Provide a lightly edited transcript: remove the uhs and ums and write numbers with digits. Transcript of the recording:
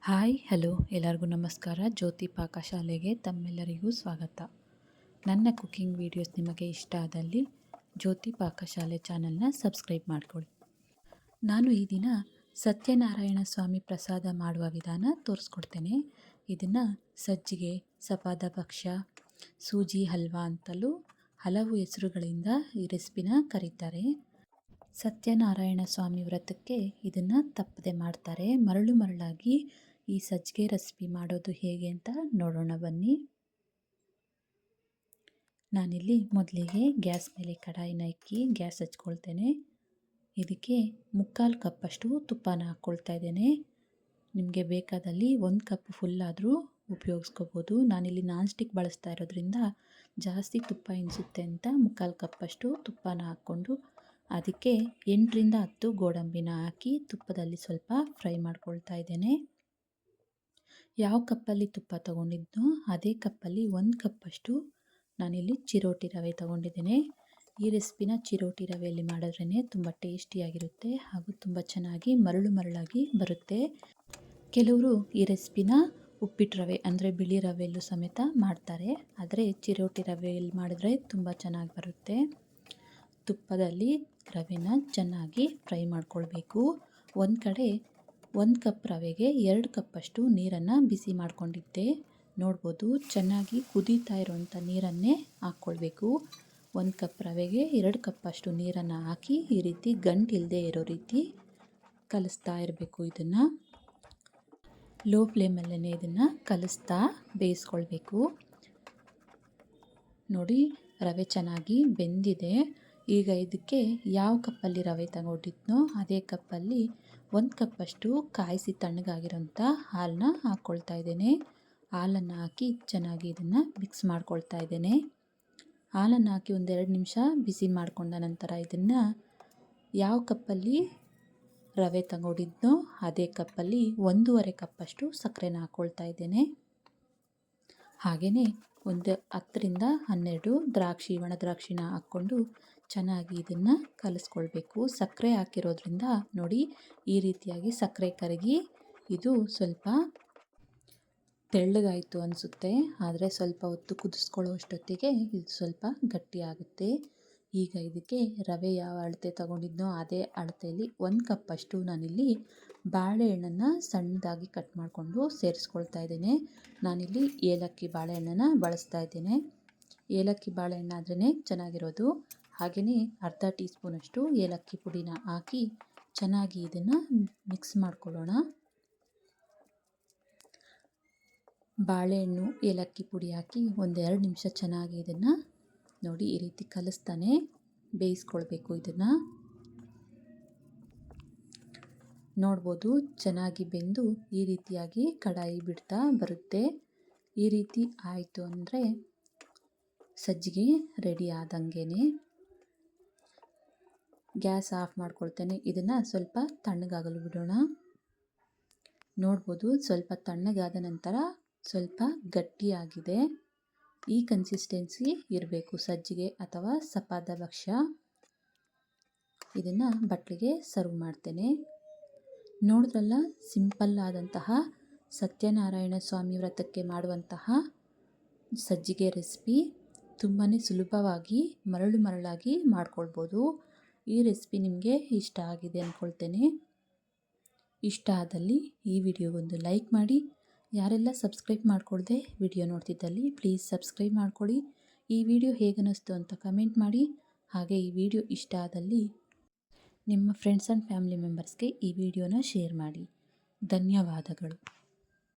Hi hello ಎಲ್ಲರಿಗೂ ನಮಸ್ಕಾರ. ಜ್ಯೋತಿ ಪಾಕಶಾಲೆಗೆ ತಮ್ಮೆಲ್ಲರಿಗೂ ಸ್ವಾಗತ. ನನ್ನ ಕುಕ್ಕಿಂಗ್ ವಿಡಿಯೋಸ್ ನಿಮಗೆ ಇಷ್ಟ ಆದಲ್ಲಿ ಜ್ಯೋತಿ ಪಾಕಶಾಲೆ ಚಾನಲ್ನ ಸಬ್ಸ್ಕ್ರೈಬ್ ಮಾಡಿಕೊಳ್ಳಿ. ನಾನು ಈ ದಿನ ಸತ್ಯನಾರಾಯಣ ಸ್ವಾಮಿ ಪ್ರಸಾದ ಮಾಡುವ ವಿಧಾನ ತೋರಿಸ್ಕೊಡ್ತೇನೆ. ಇದನ್ನು ಸಜ್ಜಿಗೆ, ಸಪಾದ ಭಕ್ಷ್ಯ, ಸೂಜಿ ಹಲ್ವಾ ಅಂತಲೂ ಹಲವು ಹೆಸರುಗಳಿಂದ ಈ ರೆಸಿಪಿನ ಕರೀತಾರೆ. ಸತ್ಯನಾರಾಯಣ ಸ್ವಾಮಿ ವ್ರತಕ್ಕೆ ಇದನ್ನು ತಪ್ಪದೆ ಮಾಡ್ತಾರೆ. ಮರಳಾಗಿ ಈ ಸಜ್ಜಿಗೆ ರೆಸಿಪಿ ಮಾಡೋದು ಹೇಗೆ ಅಂತ ನೋಡೋಣ ಬನ್ನಿ. ನಾನಿಲ್ಲಿ ಮೊದಲಿಗೆ ಗ್ಯಾಸ್ ಮೇಲೆ ಕಡಾಯಿನ ಇಕ್ಕಿ ಗ್ಯಾಸ್ ಹಚ್ಕೊಳ್ತೇನೆ. ಇದಕ್ಕೆ 3/4 ಕಪ್ಪಷ್ಟು ತುಪ್ಪನ ಹಾಕ್ಕೊಳ್ತಾ ಇದ್ದೇನೆ. ನಿಮಗೆ ಬೇಕಾದಲ್ಲಿ 1 ಕಪ್ ಫುಲ್ ಆದರೂ ಉಪಯೋಗಿಸ್ಕೋಬೋದು. ನಾನಿಲ್ಲಿ ನಾನ್ ಸ್ಟಿಕ್ ಬಳಸ್ತಾ ಇರೋದ್ರಿಂದ ಜಾಸ್ತಿ ತುಪ್ಪ ಎನಿಸುತ್ತೆ ಅಂತ 3/4 ಕಪ್ಪಷ್ಟು ತುಪ್ಪನ ಹಾಕ್ಕೊಂಡು ಅದಕ್ಕೆ 8ರಿಂದ 10 ಗೋಡಂಬಿನ ಹಾಕಿ ತುಪ್ಪದಲ್ಲಿ ಸ್ವಲ್ಪ ಫ್ರೈ ಮಾಡ್ಕೊಳ್ತಾ ಇದ್ದೇನೆ. ಯಾವ ಕಪ್ಪಲ್ಲಿ ತುಪ್ಪ ತಗೊಂಡಿದ್ನೋ ಅದೇ ಕಪ್ಪಲ್ಲಿ 1 ಕಪ್ಪಷ್ಟು ನಾನಿಲ್ಲಿ ಚಿರೋಟಿ ರವೆ ತಗೊಂಡಿದ್ದೇನೆ. ಈ ರೆಸಿಪಿನ ಚಿರೋಟಿ ರವೆಯಲ್ಲಿ ಮಾಡಿದ್ರೇ ತುಂಬ ಟೇಸ್ಟಿಯಾಗಿರುತ್ತೆ ಹಾಗೂ ತುಂಬ ಚೆನ್ನಾಗಿ ಮರಳಾಗಿ ಬರುತ್ತೆ. ಕೆಲವರು ಈ ರೆಸಿಪಿನ ಉಪ್ಪಿಟ್ಟು ರವೆ ಅಂದರೆ ಬಿಳಿ ರವೆಯಲ್ಲೂ ಸಮೇತ ಮಾಡ್ತಾರೆ. ಆದರೆ ಚಿರೋಟಿ ರವೆಯಲ್ಲಿ ಮಾಡಿದ್ರೆ ತುಂಬ ಚೆನ್ನಾಗಿ ಬರುತ್ತೆ. ತುಪ್ಪದಲ್ಲಿ ರವೆನ ಚೆನ್ನಾಗಿ ಫ್ರೈ ಮಾಡ್ಕೊಳ್ಬೇಕು. ಒಂದು ಕಡೆ 1 ಕಪ್ ರವೆಗೆ 2 ಕಪ್ಪಷ್ಟು ನೀರನ್ನು ಬಿಸಿ ಮಾಡ್ಕೊಂಡಿದ್ದೆ. ನೋಡ್ಬೋದು, ಚೆನ್ನಾಗಿ ಕುದೀತಾ ಇರೋವಂಥ ನೀರನ್ನೇ ಹಾಕ್ಕೊಳ್ಬೇಕು. 1 ಕಪ್ ರವೆಗೆ 2 ಕಪ್ಪಷ್ಟು ನೀರನ್ನು ಹಾಕಿ ಈ ರೀತಿ ಗಂಟಿಲ್ಲದೆ ಇರೋ ರೀತಿ ಕಲಿಸ್ತಾ ಇರಬೇಕು. ಇದನ್ನು ಲೋ ಫ್ಲೇಮಲ್ಲೇ ಇದನ್ನು ಕಲಿಸ್ತಾ ಬೇಯಿಸ್ಕೊಳ್ಬೇಕು. ನೋಡಿ, ರವೆ ಚೆನ್ನಾಗಿ ಬೆಂದಿದೆ. ಈಗ ಇದಕ್ಕೆ ಯಾವ ಕಪ್ಪಲ್ಲಿ ರವೆ ತಗೊಂಡಿದ್ನೋ ಅದೇ ಕಪ್ಪಲ್ಲಿ 1 ಕಪ್ಪಷ್ಟು ಕಾಯಿಸಿ ತಣ್ಣಗಾಗಿರೋಂಥ ಹಾಲನ್ನ ಹಾಕ್ಕೊಳ್ತಾ ಇದ್ದೇನೆ. ಹಾಲನ್ನು ಹಾಕಿ ಚೆನ್ನಾಗಿ ಇದನ್ನು ಮಿಕ್ಸ್ ಮಾಡ್ಕೊಳ್ತಾ ಇದ್ದೇನೆ. ಹಾಲನ್ನು ಹಾಕಿ 1-2 ನಿಮಿಷ ಬಿಸಿ ಮಾಡಿಕೊಂಡ ನಂತರ ಇದನ್ನು ಯಾವ ಕಪ್ಪಲ್ಲಿ ರವೆ ತಗೊಂಡಿದ್ನೋ ಅದೇ ಕಪ್ಪಲ್ಲಿ 1.5 ಕಪ್ಪಷ್ಟು ಸಕ್ಕರೆನ ಹಾಕ್ಕೊಳ್ತಾ ಇದ್ದೇನೆ. ಹಾಗೆಯೇ 10ರಿಂದ 12 ದ್ರಾಕ್ಷಿ, ಒಣ ದ್ರಾಕ್ಷಿನ ಹಾಕ್ಕೊಂಡು ಚೆನ್ನಾಗಿ ಇದನ್ನು ಕಲಿಸ್ಕೊಳ್ಬೇಕು. ಸಕ್ಕರೆ ಹಾಕಿರೋದ್ರಿಂದ ನೋಡಿ, ಈ ರೀತಿಯಾಗಿ ಸಕ್ಕರೆ ಕರಗಿ ಇದು ಸ್ವಲ್ಪ ತೆಳ್ಳಗಾಯಿತು ಅನಿಸುತ್ತೆ. ಆದರೆ ಸ್ವಲ್ಪ ಹೊತ್ತು ಕುದಿಸ್ಕೊಳ್ಳೋ ಅಷ್ಟೊತ್ತಿಗೆ ಇದು ಸ್ವಲ್ಪ ಗಟ್ಟಿಯಾಗುತ್ತೆ. ಈಗ ಇದಕ್ಕೆ ರವೆ ಯಾವ ಅಳತೆ ತಗೊಂಡಿದ್ನೋ ಅದೇ ಅಳತೆಯಲ್ಲಿ 1 ಕಪ್ಪಷ್ಟು ನಾನಿಲ್ಲಿ ಬಾಳೆಹಣ್ಣನ್ನು ಸಣ್ಣದಾಗಿ ಕಟ್ ಮಾಡಿಕೊಂಡು ಸೇರಿಸ್ಕೊಳ್ತಾ ಇದ್ದೇನೆ. ನಾನಿಲ್ಲಿ ಏಲಕ್ಕಿ ಬಾಳೆಹಣ್ಣನ್ನು ಬಳಸ್ತಾ ಇದ್ದೇನೆ. ಏಲಕ್ಕಿ ಬಾಳೆಹಣ್ಣಾದ್ರೇ ಚೆನ್ನಾಗಿರೋದು. ಹಾಗೆಯೇ ಅರ್ಧ ಟೀ ಸ್ಪೂನಷ್ಟು ಏಲಕ್ಕಿ ಪುಡಿನ ಹಾಕಿ ಚೆನ್ನಾಗಿ ಇದನ್ನು ಮಿಕ್ಸ್ ಮಾಡ್ಕೊಳ್ಳೋಣ. ಬಾಳೆಹಣ್ಣು ಏಲಕ್ಕಿ ಪುಡಿ ಹಾಕಿ 1-2 ನಿಮಿಷ ಚೆನ್ನಾಗಿ ಇದನ್ನು ನೋಡಿ ಈ ರೀತಿ ಕಲಿಸ್ತಾನೆ ಬೇಯಿಸ್ಕೊಳ್ಬೇಕು. ಇದನ್ನು ನೋಡ್ಬೋದು, ಚೆನ್ನಾಗಿ ಬೆಂದು ಈ ರೀತಿಯಾಗಿ ಕಡಾಯಿ ಬಿಡ್ತಾ ಬರುತ್ತೆ. ಈ ರೀತಿ ಆಯಿತು ಅಂದರೆ ಸಜ್ಜಿಗೆ ರೆಡಿ ಆದಂಗೆ. ಗ್ಯಾಸ್ ಆಫ್ ಮಾಡ್ಕೊಳ್ತೇನೆ. ಇದನ್ನು ಸ್ವಲ್ಪ ತಣ್ಣಗಾಗಲು ಬಿಡೋಣ. ನೋಡ್ಬೋದು, ಸ್ವಲ್ಪ ತಣ್ಣಗಾದ ನಂತರ ಸ್ವಲ್ಪ ಗಟ್ಟಿಯಾಗಿದೆ. ಈ ಕನ್ಸಿಸ್ಟೆನ್ಸಿ ಇರಬೇಕು ಸಜ್ಜಿಗೆ ಅಥವಾ ಸಪಾದ ಭಕ್ಷ್ಯ. ಇದನ್ನು ಬಟ್ಲಿಗೆ ಸರ್ವ್ ಮಾಡ್ತೇನೆ. ನೋಡಿದ್ರಲ್ಲ, ಸಿಂಪಲ್ ಆದಂತಹ ಸತ್ಯನಾರಾಯಣ ಸ್ವಾಮಿ ವ್ರತಕ್ಕೆ ಮಾಡುವಂತಹ ಸಜ್ಜಿಗೆ ರೆಸಿಪಿ ತುಂಬಾ ಸುಲಭವಾಗಿ ಮರಳಾಗಿ ಮಾಡ್ಕೊಳ್ಬೋದು. ಈ ರೆಸಿಪಿ ನಿಮಗೆ ಇಷ್ಟ ಆಗಿದೆ ಅಂದ್ಕೊಳ್ತೇನೆ. ಇಷ್ಟ ಆದಲ್ಲಿ ಈ ವಿಡಿಯೋಗೊಂದು ಲೈಕ್ ಮಾಡಿ. ಯಾರೆಲ್ಲ ಸಬ್ಸ್ಕ್ರೈಬ್ ಮಾಡ್ಕೊಳ್ದೆ ವಿಡಿಯೋ ನೋಡ್ತಿದ್ದಲ್ಲಿ ಪ್ಲೀಸ್ ಸಬ್ಸ್ಕ್ರೈಬ್ ಮಾಡ್ಕೊಳ್ಳಿ. ಈ ವಿಡಿಯೋ ಹೇಗನ್ನಿಸ್ತು ಅಂತ ಕಮೆಂಟ್ ಮಾಡಿ. ಹಾಗೆ ಈ ವಿಡಿಯೋ ಇಷ್ಟ ಆದಲ್ಲಿ ನಿಮ್ಮ ಫ್ರೆಂಡ್ಸ್ ಆ್ಯಂಡ್ ಫ್ಯಾಮಿಲಿ ಮೆಂಬರ್ಸ್ಗೆ ಈ ವಿಡಿಯೋನ ಶೇರ್ ಮಾಡಿ. ಧನ್ಯವಾದಗಳು.